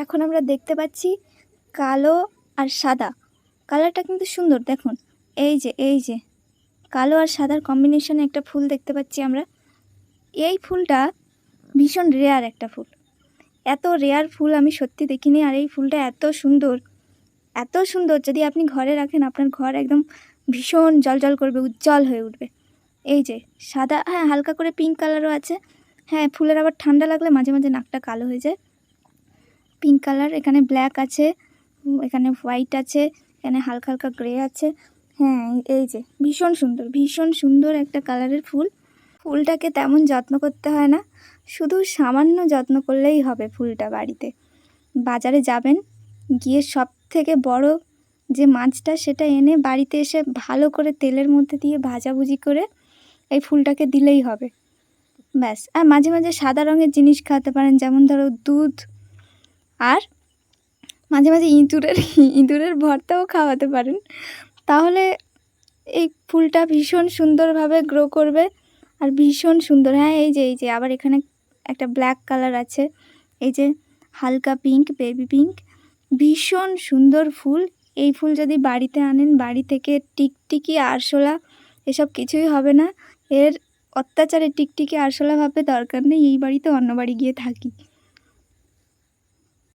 এখন আমরা দেখতে পাচ্ছি কালো আর সাদা। কালারটা কিন্তু সুন্দর, দেখুন। এই যে কালো আর সাদার কম্বিনেশনে একটা ফুল দেখতে পাচ্ছি আমরা। এই ফুলটা ভীষণ রেয়ার একটা ফুল। এত রেয়ার ফুল আমি সত্যি দেখিনি। আর এই ফুলটা এত সুন্দর, এত সুন্দর, যদি আপনি ঘরে রাখেন আপনার ঘর একদম ভীষণ জলজল করবে, উজ্জ্বল হয়ে উঠবে। এই যে সাদা, হ্যাঁ হালকা করে পিঙ্ক কালারও আছে। হ্যাঁ, ফুলের আবার ঠান্ডা লাগলে মাঝে মাঝে নাকটা কালো হয়ে যায়। পিঙ্ক কালার, এখানে ব্ল্যাক আছে, এখানে হোয়াইট আছে, এখানে হালকা হালকা গ্রে আছে। হ্যাঁ, এই যে ভীষণ সুন্দর একটা কালারের ফুল। ফুলটাকে তেমন যত্ন করতে হয় না, শুধু সামান্য যত্ন করলেই হবে। ফুলটা বাড়িতে বাজারে যাবেন, গিয়ে সব থেকে বড় যে মাছটা সেটা এনে বাড়িতে এসে ভালো করে তেলের মধ্যে দিয়ে ভাজাভুজি করে এই ফুলটাকে দিলেই হবে, ব্যাস। আর মাঝে মাঝে সাদা রঙের জিনিস খাওয়াতে পারেন, যেমন ধরো দুধ, আর মাঝে মাঝে ইঁদুরের ভর্তাও খাওয়াতে পারেন। তাহলে এই ফুলটা ভীষণ সুন্দরভাবে গ্রো করবে আর ভীষণ সুন্দর। হ্যাঁ, এই যে আবার এখানে একটা ব্ল্যাক কালার আছে, এই যে হালকা পিঙ্ক, বেবি পিঙ্ক, ভীষণ সুন্দর ফুল। এই ফুল যদি বাড়িতে আনেন, বাড়ি থেকে টিকটিকি, আরশোলা এসব কিছুই হবে না। এর অত্যাচারে টিকটিকি আরশোলা ভাবে দরকার নেই, এই বাড়িতে অন্য বাড়ি গিয়ে থাকি।